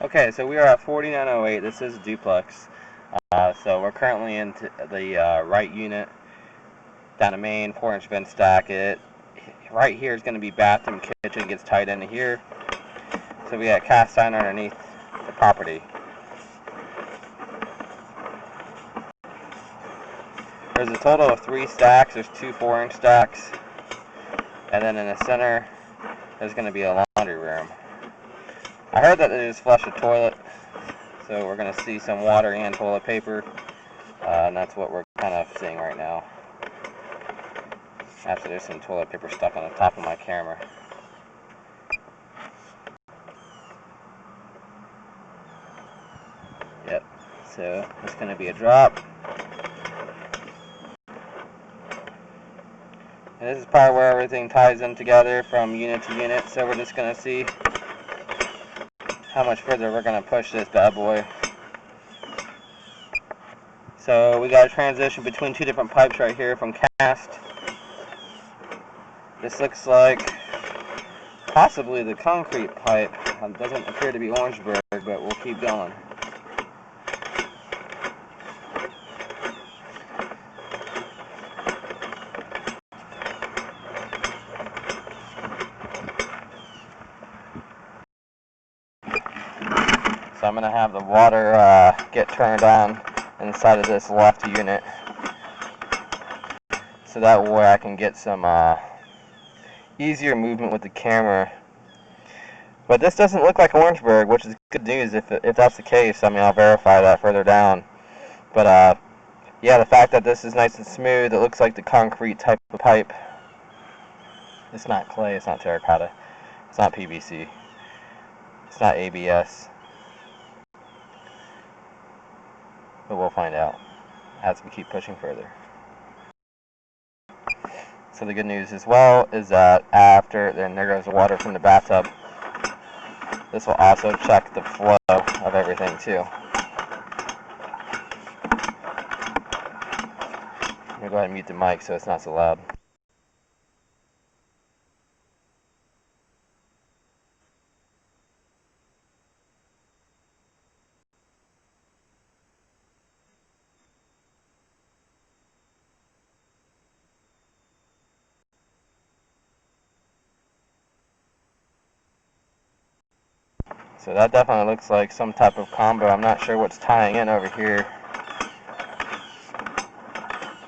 Okay, so we are at 4908. This is duplex. So we're currently in the right unit, down a main 4-inch vent stack. Right here is going to be bathroom, kitchen, gets tied into here. So we got cast iron underneath the property. There's a total of 3 stacks. There's 2 4-inch stacks, and then in the center there's going to be a laundry room. I heard that they just flushed a toilet, so we're going to see some water and toilet paper, and that's what we're kind of seeing right now. Actually, there's some toilet paper stuck on the top of my camera. Yep, so it's going to be a drop. And this is probably where everything ties in together from unit to unit, so we're just going to see how much further we're going to push this bad boy. So we got a transition between 2 different pipes right here from cast. This looks like possibly the concrete pipe. It doesn't appear to be Orangeburg, but we'll keep going. So I'm going to have the water get turned on inside of this left unit, so that way I can get some easier movement with the camera. But this doesn't look like Orangeburg, which is good news if that's the case. I mean, I'll verify that further down. But yeah, the fact that this is nice and smooth, it looks like the concrete type of pipe. It's not clay, it's not terracotta, it's not PVC, it's not ABS. But we'll find out as we keep pushing further. So the good news as well is that after, then there goes the water from the bathtub. This will also check the flow of everything too. I'm going to go ahead and mute the mic so it's not so loud. So that definitely looks like some type of combo. I'm not sure what's tying in over here.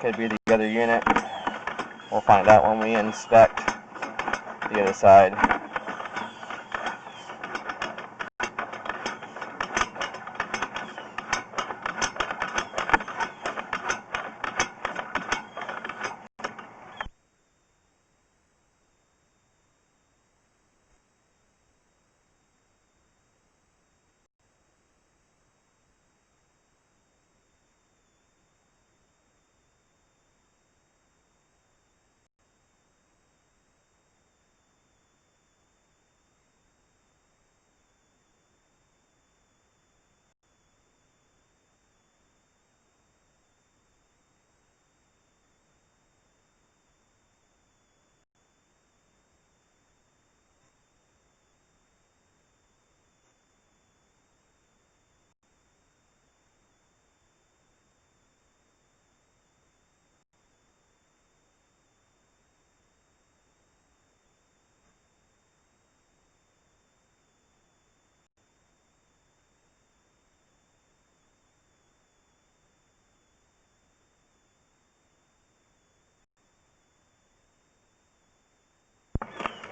Could be the other unit. We'll find out when we inspect the other side.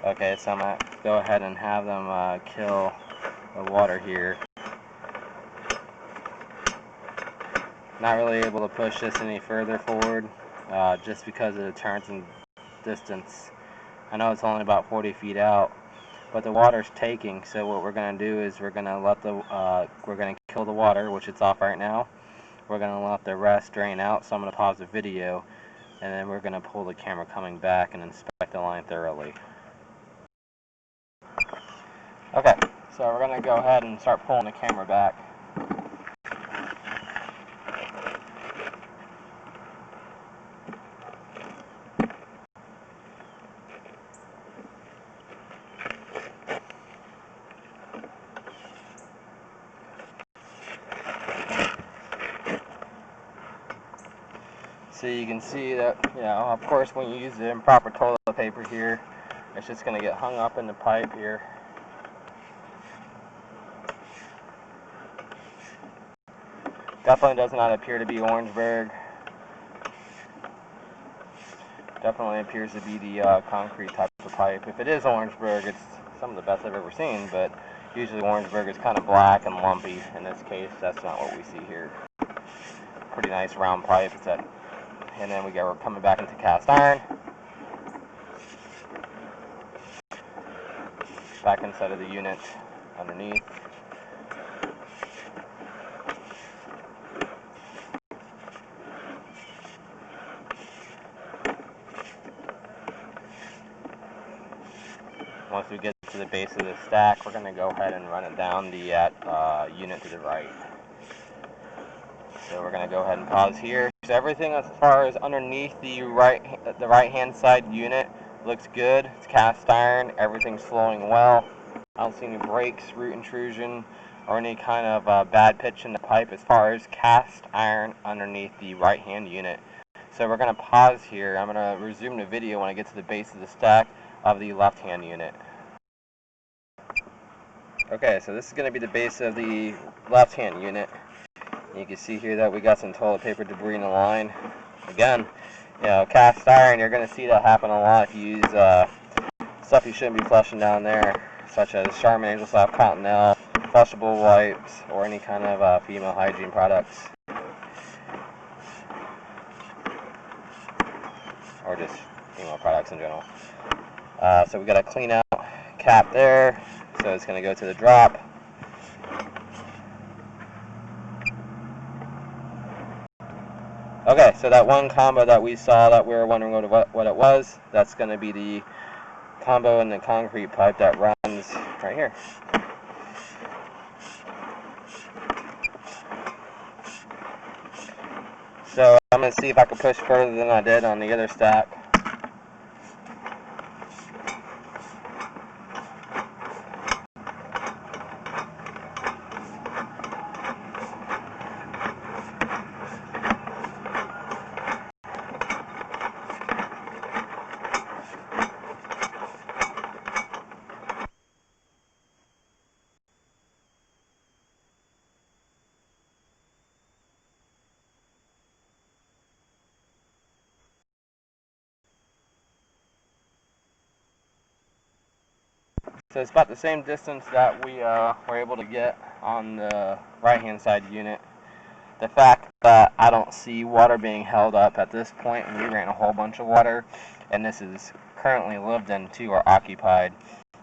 Okay, so I'm going to go ahead and have them kill the water here. Not really able to push this any further forward just because of the turns and distance. I know it's only about 40 feet out, but the water's taking, so what we're going to do is we're going to kill the water, which it's off right now. We're going to let the rest drain out, so I'm going to pause the video, and then we're going to pull the camera coming back and inspect the line thoroughly. Okay, so we're going to go ahead and start pulling the camera back. So you can see that, you know, of course when you use the improper toilet paper here, it's just going to get hung up in the pipe here. Definitely does not appear to be Orangeburg. Definitely appears to be the concrete type of pipe. If it is Orangeburg, it's some of the best I've ever seen, but usually Orangeburg is kind of black and lumpy. In this case, that's not what we see here. Pretty nice round pipe. And then we're coming back into cast iron. Back inside of the unit underneath. Once we get to the base of the stack, we're going to go ahead and run it down the unit to the right. So we're going to go ahead and pause here. So everything as far as underneath the right hand side unit looks good. It's cast iron. Everything's flowing well. I don't see any breaks, root intrusion, or any kind of bad pitch in the pipe as far as cast iron underneath the right hand unit. So we're going to pause here. I'm going to resume the video when I get to the base of the stack of the left hand unit. Okay, so this is going to be the base of the left hand unit. You can see here that we got some toilet paper debris in the line. Again, you know, cast iron, you're going to see that happen a lot if you use stuff you shouldn't be flushing down there, such as Charmin Angel Soft Cottonelle, flushable wipes, or any kind of female hygiene products. Or just female products in general. So we got a clean out cap there, so it's going to go to the drop. Okay, so that one combo that we saw that we were wondering what it was, that's going to be the combo in the concrete pipe that runs right here. So I'm going to see if I can push further than I did on the other stack. So it's about the same distance that we were able to get on the right hand side unit. The fact that I don't see water being held up at this point, and we ran a whole bunch of water, and this is currently lived into or occupied,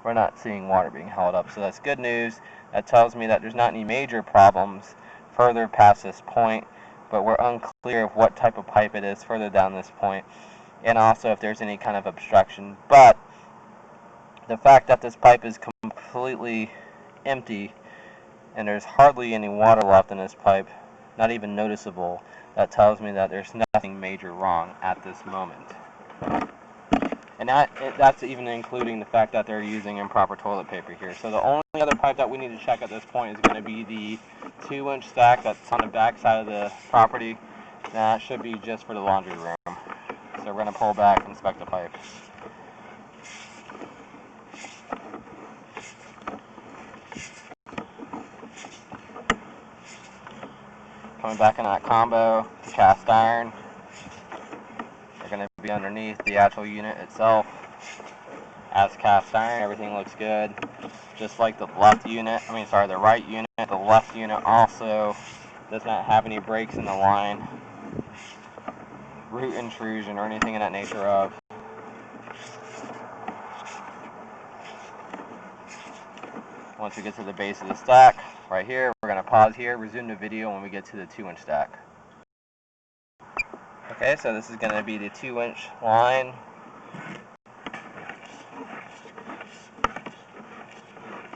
we're not seeing water being held up. So that's good news. That tells me that there's not any major problems further past this point, but we're unclear of what type of pipe it is further down this point, and also if there's any kind of obstruction. But the fact that this pipe is completely empty and there's hardly any water left in this pipe, not even noticeable, that tells me that there's nothing major wrong at this moment. And that's even including the fact that they're using improper toilet paper here. So the only other pipe that we need to check at this point is going to be the 2-inch stack that's on the back side of the property. That should be just for the laundry room. So we're going to pull back and inspect the pipe. Coming back in that combo to cast iron. They're going to be underneath the actual unit itself. As cast iron, everything looks good. Just like the left unit, the right unit, the left unit also does not have any breaks in the line, root intrusion, or anything in that nature of. Once we get to the base of the stack, right here, we're going to pause here, resume the video when we get to the 2-inch stack. Okay, so this is going to be the 2-inch line.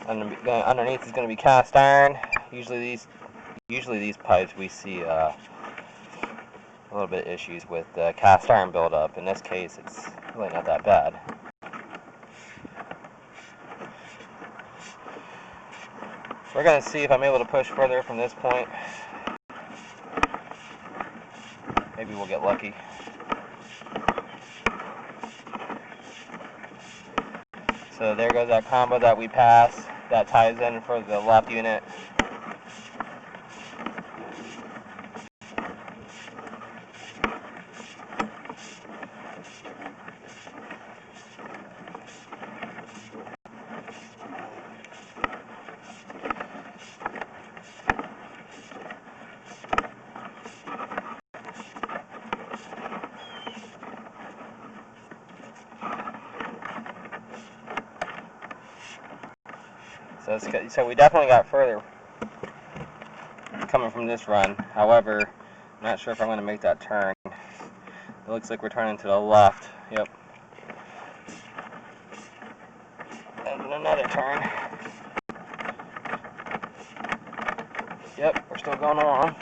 Underneath is going to be cast iron. Usually these pipes we see a little bit of issues with cast iron buildup. In this case, it's really not that bad. We're going to see if I'm able to push further from this point. Maybe we'll get lucky. So there goes that combo that we passed. That ties in for the left unit. So we definitely got further coming from this run. However, I'm not sure if I'm going to make that turn. It looks like we're turning to the left. Yep. And another turn. Yep, we're still going along.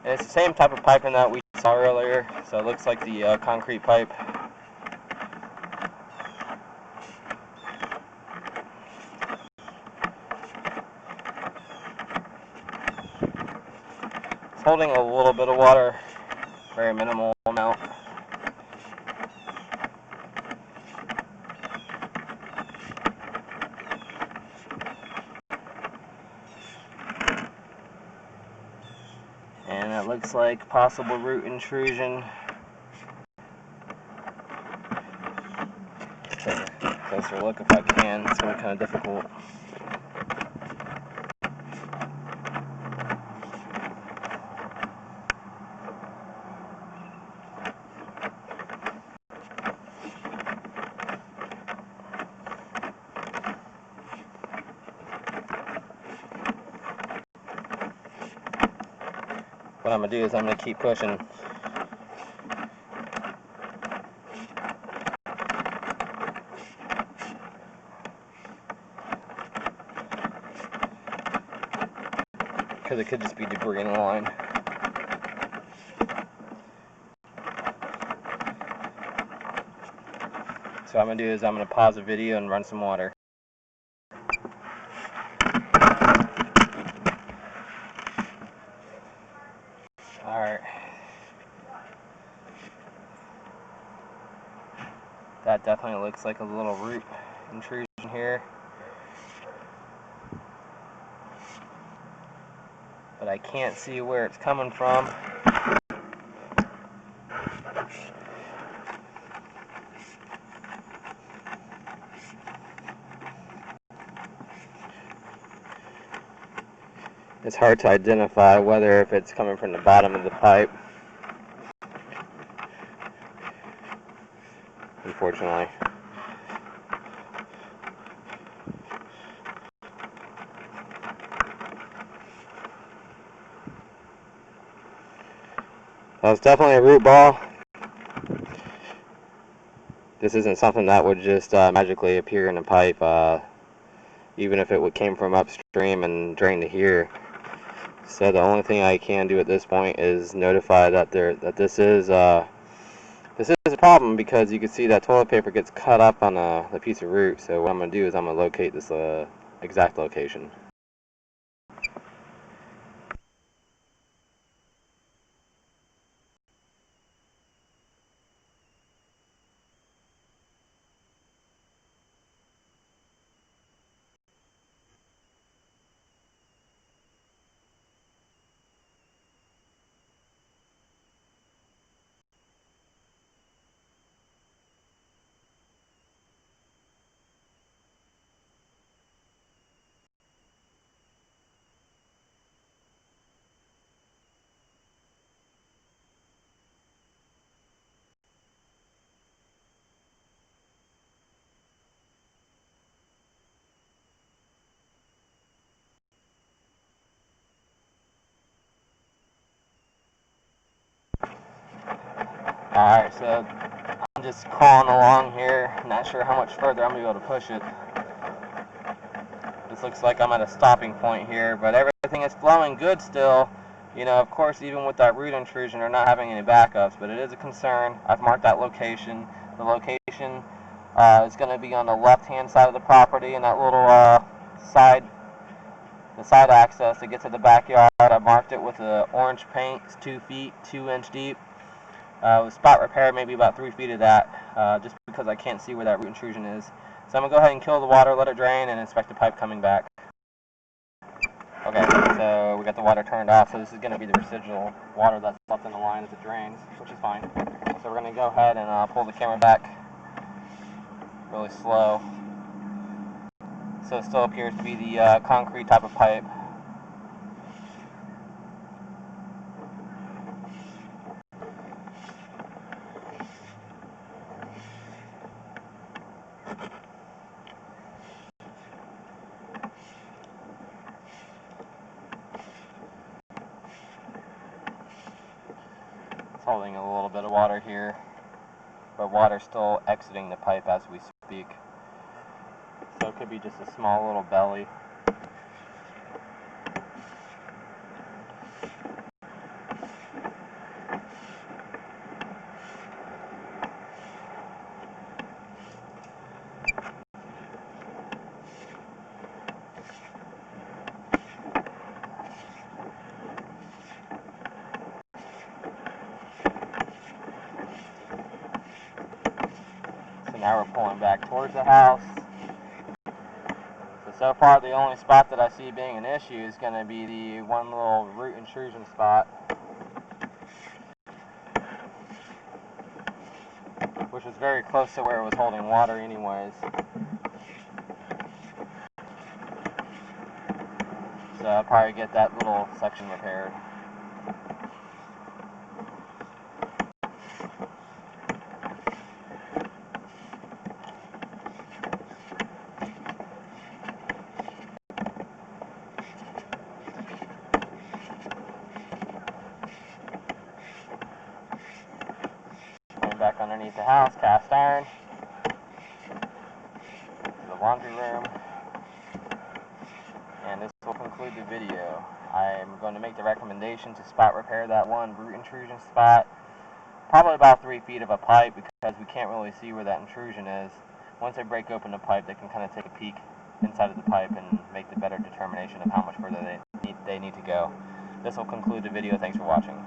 And it's the same type of piping that we saw earlier. So it looks like the concrete pipe. It's holding a little bit of water, very minimal amount. And it looks like possible root intrusion. Let's take a closer look if I can. It's going to be kind of difficult. What I'm going to do is I'm going to keep pushing. Because it could just be debris in the line. So what I'm going to do is I'm going to pause the video and run some water. Alright. That definitely looks like a little root intrusion here. But I can't see where it's coming from. It's hard to identify whether if it's coming from the bottom of the pipe. Unfortunately. It's definitely a root ball. This isn't something that would just magically appear in the pipe, even if it came from upstream and drained to here. So the only thing I can do at this point is notify that this is a problem, because you can see that toilet paper gets cut up on the piece of root. So what I'm going to do is I'm going to locate this exact location. Alright, so I'm just crawling along here. Not sure how much further I'm going to be able to push it. This looks like I'm at a stopping point here, but everything is flowing good still. You know, of course, even with that root intrusion, we're not having any backups, but it is a concern. I've marked that location. The location is going to be on the left-hand side of the property, in that little side access to get to the backyard. I marked it with the orange paint. It's 2 feet, 2 inch deep. With spot repair, maybe about 3 feet of that, just because I can't see where that root intrusion is. So I'm going to go ahead and kill the water, let it drain, and inspect the pipe coming back. Okay, so we got the water turned off, so this is going to be the residual water that's left in the line as it drains, which is fine. So we're going to go ahead and pull the camera back really slow. So it still appears to be the concrete type of pipe. It's holding a little bit of water here, but water's still exiting the pipe as we speak. So it could be just a small little belly. So now we're pulling back towards the house. So far the only spot that I see being an issue is going to be the one little root intrusion spot, which was very close to where it was holding water anyways. So I'll probably get that little section repaired. Going back underneath the house, cast iron, to the laundry room, and this will conclude the video. I'm going to make the recommendation to spot repair that one root intrusion spot, probably about 3 feet of a pipe, because we can't really see where that intrusion is. Once they break open the pipe, they can kind of take a peek inside of the pipe and make the better determination of how much further they need to go. This will conclude the video. Thanks for watching.